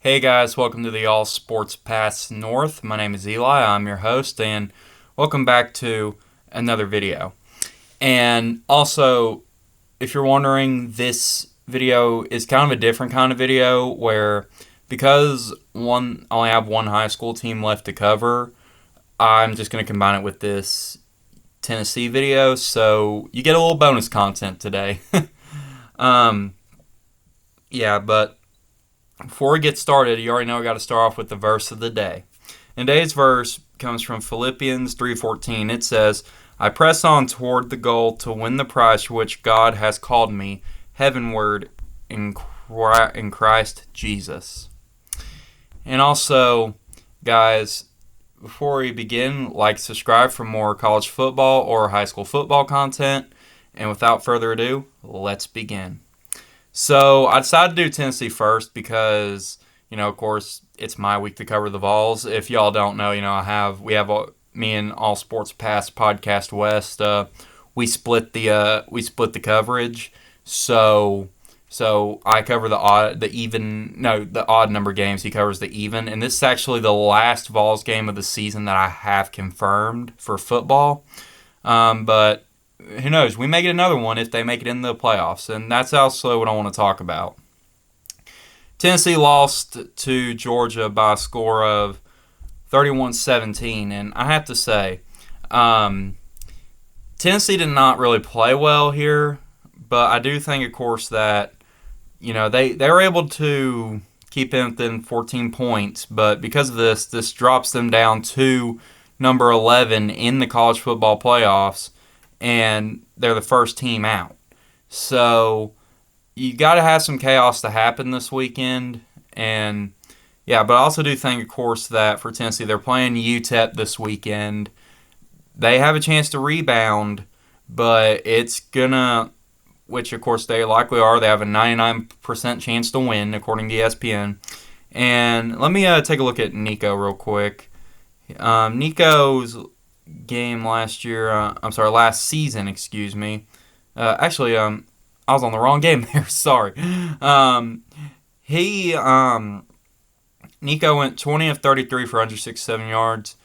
Hey guys, welcome to the All Sports Pass North. My name is Eli, I'm your host, and welcome back to another video. And also, if you're wondering, this video is kind of a different kind of video where because I only have one high school team left to cover, I'm just going to combine it with this Tennessee video, so you get a little bonus content today. um, yeah, but before we get started, you already know I got to start off with the verse of the day. And today's verse comes from Philippians 3:14. It says, "I press on toward the goal to win the prize for which God has called me heavenward in Christ Jesus." And also, guys, before we begin, like, subscribe for more college football or high school football content. And without further ado, let's begin. So I decided to do Tennessee first because, of course, it's my week to cover the Vols. If y'all don't know, me and All Sports Pass Podcast West. We split the coverage. So I cover the odd number games. He covers the even, and this is actually the last Vols game of the season that I have confirmed for football. But who knows? We may get another one if they make it in the playoffs, and that's also what I want to talk about. Tennessee lost to Georgia by a score of 31-17, and I have to say, Tennessee did not really play well here, but I do think, of course, that they were able to keep them within 14 points, but because of this drops them down to number 11 in the college football playoffs, and they're the first team out. So you got to have some chaos to happen this weekend. And yeah, but I also do think, of course, that for Tennessee, they're playing UTEP this weekend. They have a chance to rebound, but it's gonna, which of course they likely are. They have a 99% chance to win, according to ESPN. And let me take a look at Nico real quick. Nico's game last season, excuse me. I was on the wrong game there, sorry. Nico went 20 of 33 for 167 yards,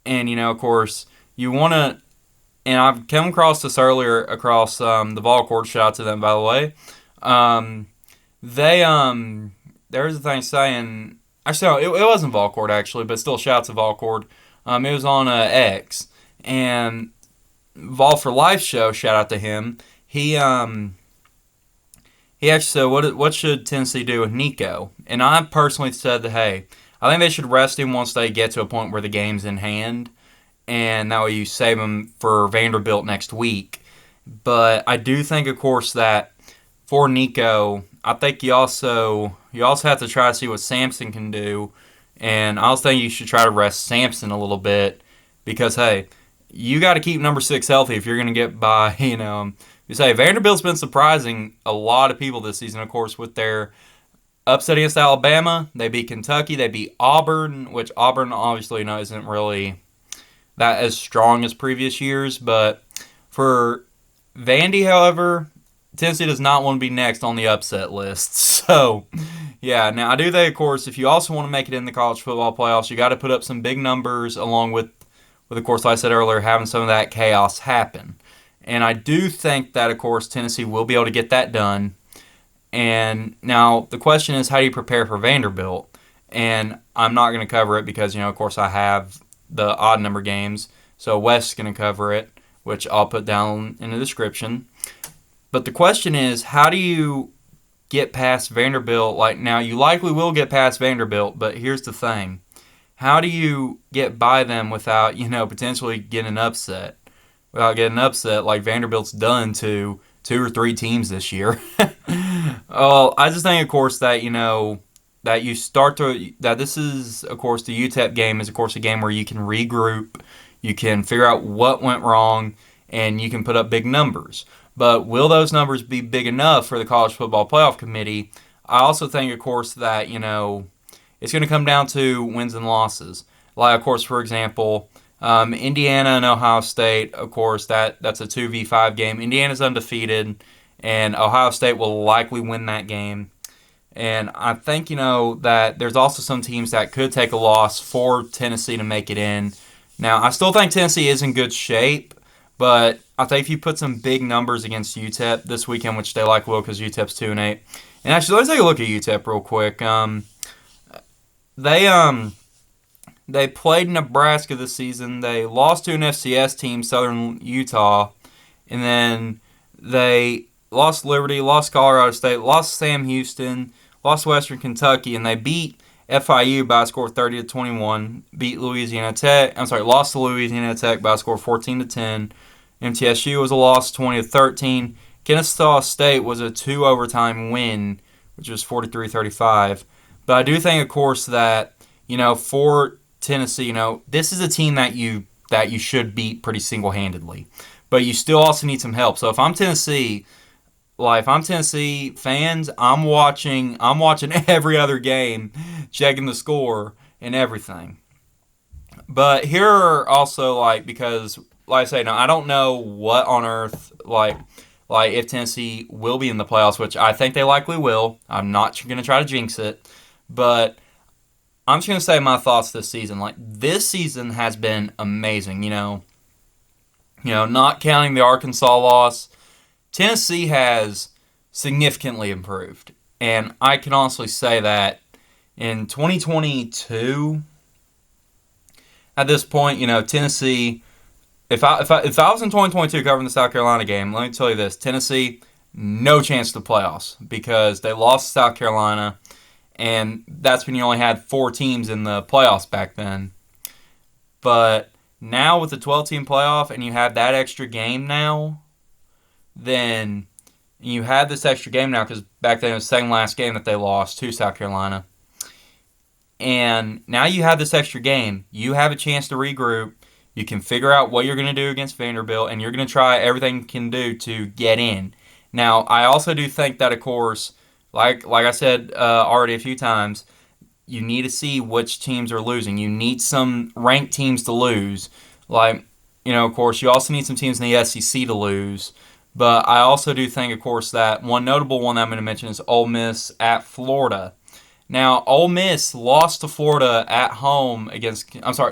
and of course, you want to, and I've come across this earlier across the Vol Court, shout out to them, by the way. There's a thing saying, actually, no, it wasn't Vol Court, actually, but still, shout out to Vol Court. It was on X. And Vol for Life show, shout out to him. He actually said, what should Tennessee do with Nico? And I personally said that, hey, I think they should rest him once they get to a point where the game's in hand, and that way you save him for Vanderbilt next week. But I do think, of course, that for Nico, I think you also have to try to see what Sampson can do, and I also think you should try to rest Sampson a little bit because, hey, you got to keep number 6 healthy if you're going to get by, You say Vanderbilt's been surprising a lot of people this season, of course, with their upset against Alabama. They beat Kentucky. They beat Auburn, which Auburn obviously isn't really that as strong as previous years. But for Vandy, however, Tennessee does not want to be next on the upset list. So, yeah. Now, I do think, of course, if you also want to make it in the college football playoffs, you got to put up some big numbers along with, of course, like I said earlier, having some of that chaos happen. And I do think that, of course, Tennessee will be able to get that done. And now the question is, how do you prepare for Vanderbilt? And I'm not going to cover it because, of course, I have the odd number games. So Wes is going to cover it, which I'll put down in the description. But the question is, how do you get past Vanderbilt? Like, now, you likely will get past Vanderbilt, but here's the thing. How do you get by them without, potentially getting upset? Without getting upset like Vanderbilt's done to 2 or 3 teams this year. Well, I just think, of course, that, that this is, of course, the UTEP game is, of course, a game where you can regroup, you can figure out what went wrong, and you can put up big numbers. But will those numbers be big enough for the College Football Playoff Committee? I also think, of course, that, it's going to come down to wins and losses. Like, of course, for example, Indiana and Ohio State, of course, that's a 2v5 game. Indiana's undefeated, and Ohio State will likely win that game. And I think, that there's also some teams that could take a loss for Tennessee to make it in. Now, I still think Tennessee is in good shape, but I think if you put some big numbers against UTEP this weekend, which they like will because UTEP's 2-8. And actually, let's take a look at UTEP real quick. They they played Nebraska this season. They lost to an FCS team, Southern Utah, and then they lost Liberty, lost Colorado State, lost Sam Houston, lost Western Kentucky, and they beat FIU by a score of 30-21. Beat Louisiana Tech. I'm sorry, lost to Louisiana Tech by a score of 14-10. MTSU was a loss, 20-13. Kennesaw State was a 2 overtime win, which was 43-35. But I do think, of course, that for Tennessee, this is a team that you should beat pretty single handedly, but you still also need some help. So if I'm Tennessee, fans, I'm watching every other game, checking the score and everything. But here are also because like I say, now I don't know what on earth if Tennessee will be in the playoffs, which I think they likely will. I'm not going to try to jinx it, but I'm just going to say my thoughts this season. This season has been amazing. Not counting the Arkansas loss, Tennessee has significantly improved, and I can honestly say that in 2022, at this point, Tennessee. If I was in 2022 covering the South Carolina game, let me tell you this: Tennessee, no chance to playoffs because they lost to South Carolina, and that's when you only had 4 teams in the playoffs back then. But now with the 12-team playoff and you have that extra game now, then you have this extra game now because back then it was the second last game that they lost to South Carolina. And now you have this extra game. You have a chance to regroup. You can figure out what you're going to do against Vanderbilt, and you're going to try everything you can do to get in. Now, I also do think that, of course, like I said already a few times, you need to see which teams are losing. You need some ranked teams to lose. Of course, you also need some teams in the SEC to lose. But I also do think, of course, that one notable one that I'm going to mention is Ole Miss at Florida. Now, Ole Miss lost to Florida at home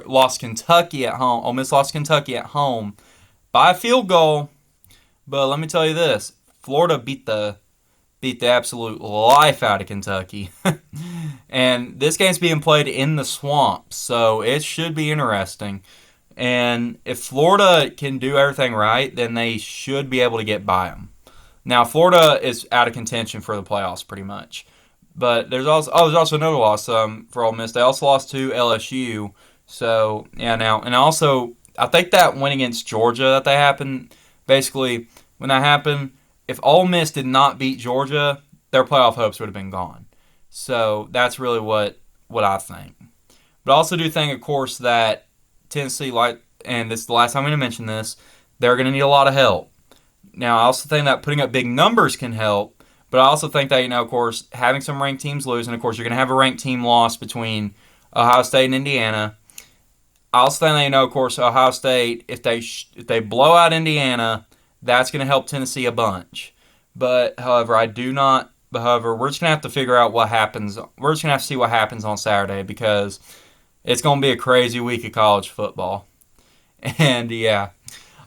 lost Kentucky at home. Ole Miss lost Kentucky at home by a field goal. But let me tell you this: Florida beat the absolute life out of Kentucky, and this game's being played in the swamp, so it should be interesting. And if Florida can do everything right, then they should be able to get by them. Now, Florida is out of contention for the playoffs pretty much. But there's also another loss for Ole Miss. They also lost to LSU. So, yeah, now, and also, I think that win against Georgia that they happened, basically, when that happened, if Ole Miss did not beat Georgia, their playoff hopes would have been gone. So, that's really what I think. But I also do think, of course, that Tennessee, and this is the last time I'm going to mention this, they're going to need a lot of help. Now, I also think that putting up big numbers can help. But I also think that, of course, having some ranked teams lose, and, of course, you're going to have a ranked team loss between Ohio State and Indiana. I also think that, of course, Ohio State, if they blow out Indiana, that's going to help Tennessee a bunch. But, however, we're just going to have to figure out what happens. We're just going to have to see what happens on Saturday because it's going to be a crazy week of college football. And, yeah.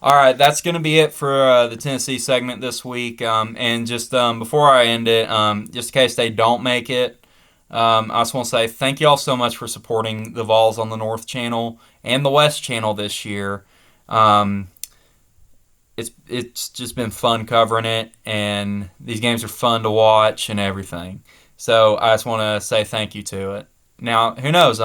All right, that's going to be it for the Tennessee segment this week. And just before I end it, just in case they don't make it, I just want to say thank you all so much for supporting the Vols on the North Channel and the West Channel this year. It's just been fun covering it, and these games are fun to watch and everything. So I just want to say thank you to it. Now, who knows?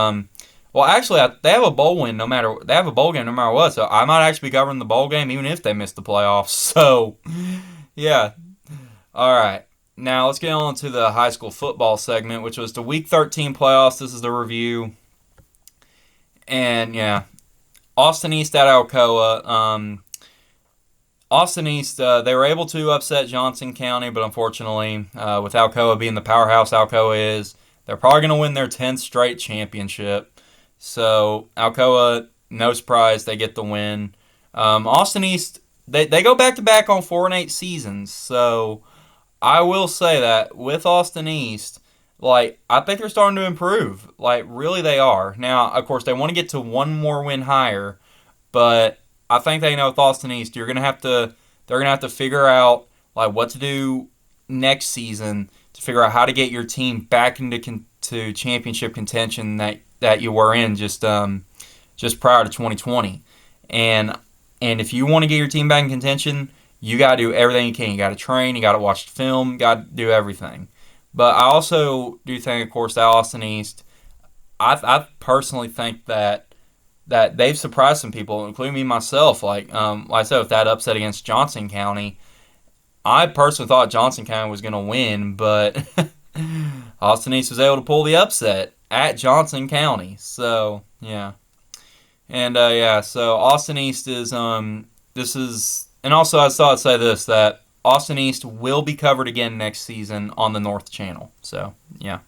Well, actually, they have a bowl game no matter what. So I might actually be covering the bowl game even if they miss the playoffs. So, yeah. All right. Now let's get on to the high school football segment, which was the Week 13 playoffs. This is the review, and yeah, Austin East at Alcoa. Austin East, they were able to upset Johnson County, but unfortunately, with Alcoa being the powerhouse Alcoa is, they're probably going to win their 10th straight championship. So, Alcoa, no surprise, they get the win. Austin East, they go back-to-back on 4-8 seasons. So, I will say that with Austin East, Like, I think they're starting to improve. Like, really, they are. Now, of course, they want to get to one more win higher, but I think they know with Austin East, they're gonna have to figure out like what to do next season to figure out how to get your team back into to championship contention that you were in just prior to 2020. And and if you want to get your team back in contention, you got to do everything you can. You got to train, you got to watch the film, you got to do everything. But I also do think, of course, that Austin East, I personally think that they've surprised some people, including me myself. Like I said, with that upset against Johnson County, I personally thought Johnson County was going to win, but Austin East was able to pull the upset at Johnson County. So yeah, and yeah, so Austin East is this is, and also I thought I'd say this, that Austin East will be covered again next season on the North Channel. So yeah.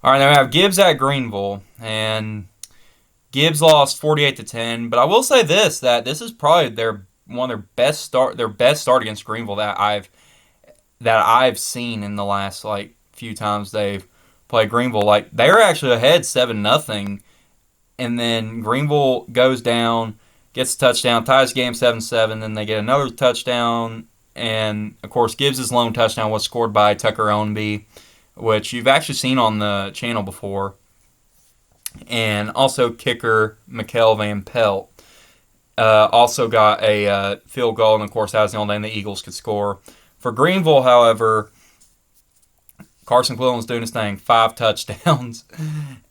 All right, now we have Gibbs at Greenville, and Gibbs lost 48-10, but I will say this, that this is probably one of their best start against Greenville that I've seen in the last like few times they've played Greenville. Like, they were actually ahead 7-0, and then Greenville goes down, gets a touchdown, ties game 7-7, then they get another touchdown, and of course Gibbs' lone touchdown was scored by Tucker Ownby, which you've actually seen on the channel before. And also kicker Mikkel Van Pelt also got a field goal, and of course that was the only thing the Eagles could score. For Greenville, however, Carson Quillen was doing his thing, 5 touchdowns,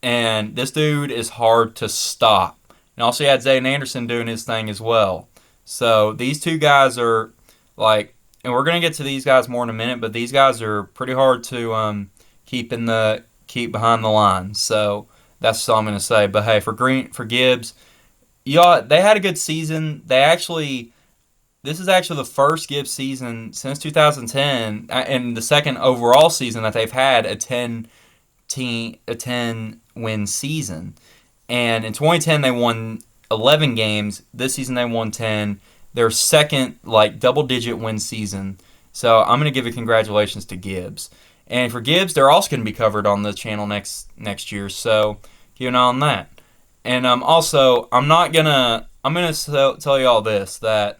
and this dude is hard to stop. And also you had Zayden Anderson doing his thing as well. So these two guys are like, and we're gonna get to these guys more in a minute, but these guys are pretty hard to keep behind the line. So that's all I'm going to say. But hey, for Gibbs, y'all, they had a good season. This is actually the first Gibbs season since 2010, and the second overall season that they've had a 10 win season. And in 2010 they won 11 games. This season they won 10. Their second like double digit win season. So I'm going to give a congratulations to Gibbs. And for Gibbs, they're also going to be covered on the channel next year, so keep an eye on that. And also, I'm gonna tell you all this, that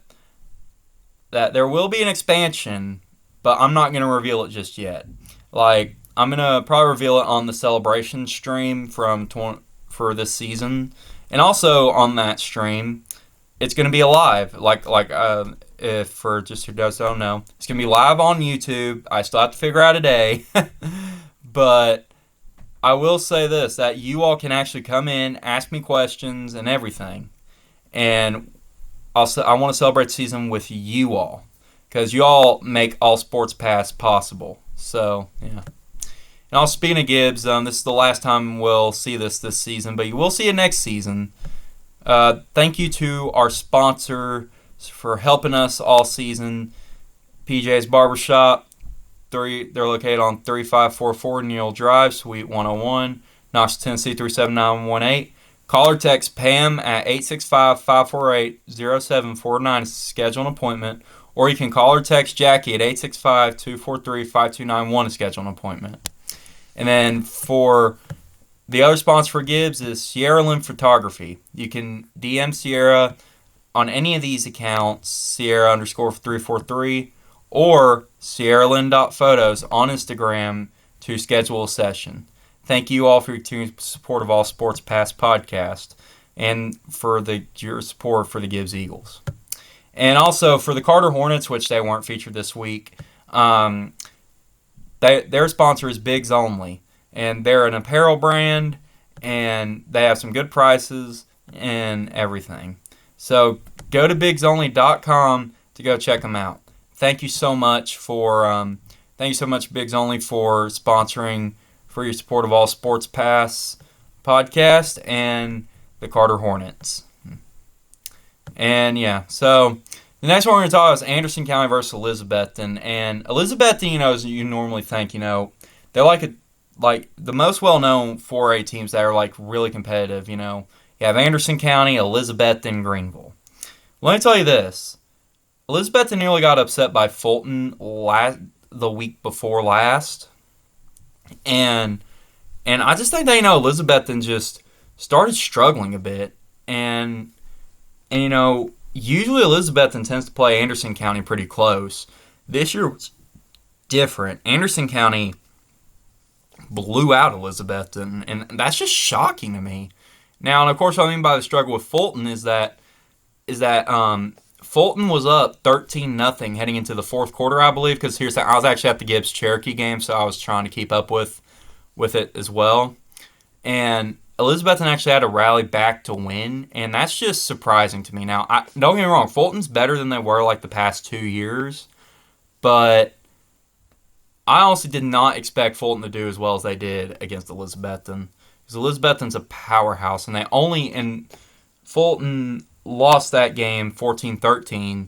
there will be an expansion, but I'm not gonna reveal it just yet. Like, I'm gonna probably reveal it on the celebration stream for this season, and also on that stream, it's gonna be live. If for just who don't know, it's gonna be live on YouTube. I still have to figure out a day, but I will say this: that you all can actually come in, ask me questions, and everything. And I want to celebrate the season with you all, because you all make All Sports Pass possible. So yeah. And also, speaking of Gibbs, this is the last time we'll see this season, but you will see it next season. Thank you to our sponsor for helping us all season, PJ's Barbershop. They're located on 3544 Neal Drive, Suite 101, Knoxville, Tennessee 37918. Call or text Pam at 865-548-0749 to schedule an appointment, or you can call or text Jackie at 865-243-5291 to schedule an appointment. And then for the other sponsor for Gibbs is Sierra Lynn Photography. You can DM Sierra on any of these accounts, Sierra_343 or SierraLynn.photos on Instagram to schedule a session. Thank you all for your continued support of All Sports Pass podcast and for your support for the Gibbs Eagles. And also for the Carter Hornets, which they weren't featured this week, their sponsor is Bigs Only. And they're an apparel brand, and they have some good prices and everything. So go to bigsonly.com to go check them out. Thank you so much Bigs Only, for sponsoring, for your support of All Sports Pass podcast and the Carter Hornets. And yeah, so the next one we're going to talk about is Anderson County versus Elizabethton. And Elizabethton, as you normally think, they're like the most well-known 4A teams that are like really competitive. You have Anderson County, Elizabethton, Greenville. Let me tell you this: Elizabethton nearly got upset by Fulton the week before last, and I just think that Elizabethton just started struggling a bit, and usually Elizabethton tends to play Anderson County pretty close. This year was different. Anderson County blew out Elizabethton, and that's just shocking to me. Now, and of course, what I mean by the struggle with Fulton is that Fulton was up 13-0 heading into the fourth quarter, I believe. Because I was actually at the Gibbs Cherokee game, so I was trying to keep up with it as well. And Elizabethton actually had to rally back to win, and that's just surprising to me. Now, don't get me wrong, Fulton's better than they were like the past 2 years, but I honestly did not expect Fulton to do as well as they did against Elizabethton. Because Elizabethton's a powerhouse, and Fulton lost that game 14-13,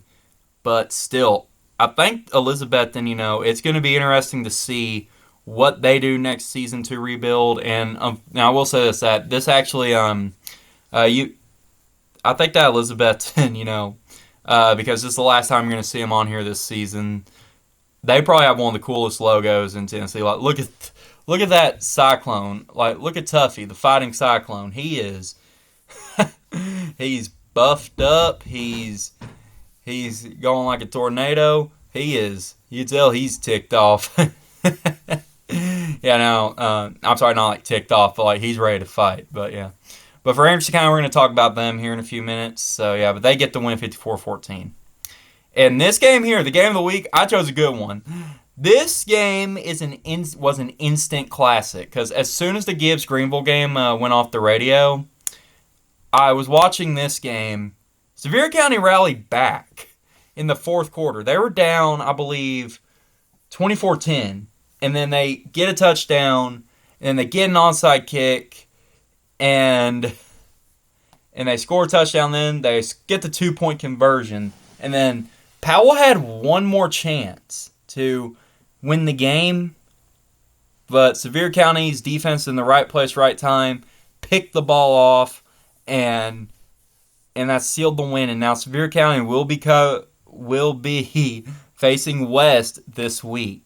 but still, I think Elizabethton, it's going to be interesting to see what they do next season to rebuild. And now I will say that this actually, I think that Elizabethton, because this is the last time you're going to see them on here this season, they probably have one of the coolest logos in Tennessee. Like, look at that Cyclone. Like, look at Tuffy, the Fighting Cyclone. He is, he's buffed up. He's going like a tornado. He is. You tell he's ticked off. Yeah, no, I'm sorry, not like ticked off, but like he's ready to fight. But yeah. But for Anderson County, we're going to talk about them here in a few minutes. So yeah, but they get the win 54-14. And this game here, the game of the week, I chose a good one. This game was an instant classic because as soon as the Gibbs Greenville game went off the radio, I was watching this game. Sevier County rallied back in the fourth quarter. They were down, I believe, 24-10. And then they get a touchdown, and then they get an onside kick, and they score a touchdown. Then they get the 2-point conversion, and then Powell had one more chance to win the game, but Sevier County's defense in the right place, right time, picked the ball off, and that sealed the win. And now Sevier County will be facing West this week.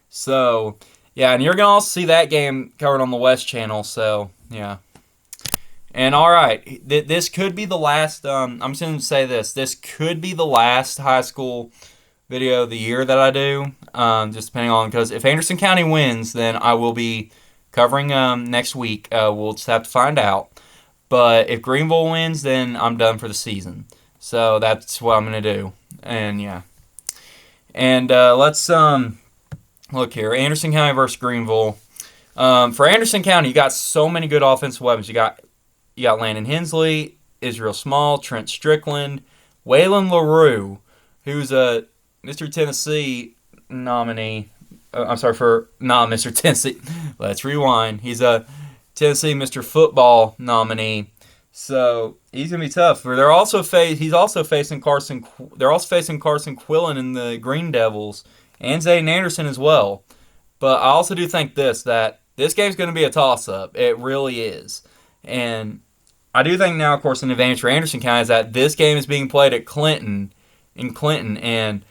So, yeah, and you're going to also see that game covered on the West Channel, so, yeah. And, all right, this could be the last, I'm just going to say this could be the last high school video of the year that I do, just depending on, because if Anderson County wins, then I will be covering next week. We'll just have to find out. But if Greenville wins, then I'm done for the season. So that's what I'm going to do. And, yeah. And let's... Look here, Anderson County versus Greenville. For Anderson County, you got so many good offensive weapons. You got Landon Hensley, Israel Small, Trent Strickland, Waylon LaRue, who's a Mr. Tennessee nominee. I'm sorry for not Mr. Tennessee. Let's rewind. He's a Tennessee Mr. Football nominee. So he's gonna be tough. They're also facing Carson. They're also facing Carson Quillen in the Green Devils. And Zayden Anderson as well. But I also do think that this game's going to be a toss-up. It really is. And I do think now, of course, an advantage for Anderson County is that this game is being played at Clinton, And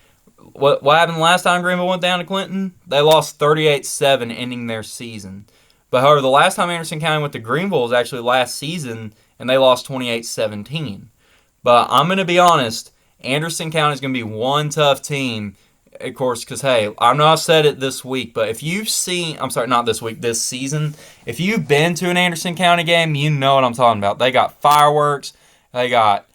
what happened last time Greenville went down to Clinton? They lost 38-7, ending their season. But however, the last time Anderson County went to Greenville was actually last season, and they lost 28-17. But I'm going to be honest, Anderson County is going to be one tough team. Of course, because, hey, I know I've said it this week, but if you've seen, I'm sorry, not this week, this season, if you've been to an Anderson County game, you know what I'm talking about. They got fireworks. They got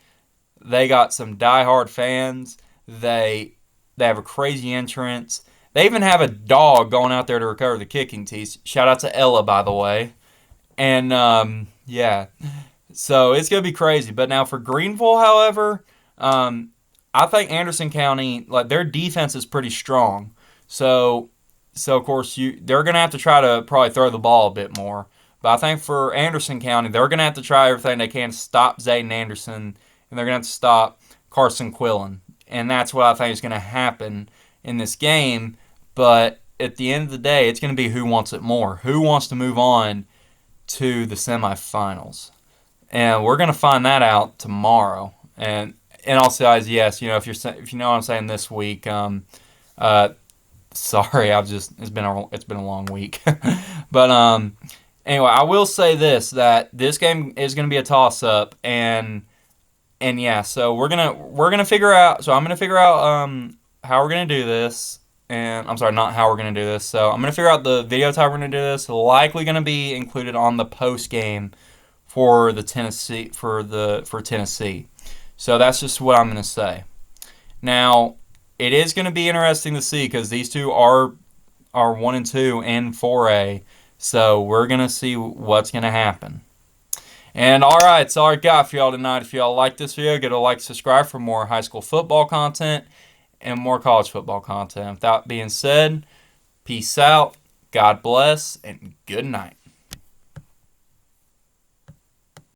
some diehard fans. They have a crazy entrance. They even have a dog going out there to recover the kicking tees. Shout out to Ella, by the way. And, yeah, so it's going to be crazy. But now for Greenville, however, I think Anderson County, like their defense is pretty strong. So of course they're gonna have to try to probably throw the ball a bit more. But I think for Anderson County, they're gonna have to try everything they can to stop Zayden Anderson, and they're gonna have to stop Carson Quillen. And that's what I think is gonna happen in this game. But at the end of the day, it's gonna be who wants it more. Who wants to move on to the semifinals? And we're gonna find that out tomorrow. And also, guys, yes, if you know what I'm saying this week, Sorry, it's been a long week. But anyway, I will say that this game is going to be a toss up, and yeah, so we're gonna figure out. So I'm gonna figure out how we're gonna do this, and I'm sorry, not how we're gonna do this. So I'm gonna figure out the video type we're gonna do this. Likely gonna be included on the post game for the for Tennessee. So that's just what I'm gonna say. Now it is gonna be interesting to see because these two are 1 and 2 in 4A. So we're gonna see what's gonna happen. And alright, that's all I got for y'all tonight. If y'all like this video, get a like, subscribe for more high school football content and more college football content. With that being said, peace out, God bless, and good night.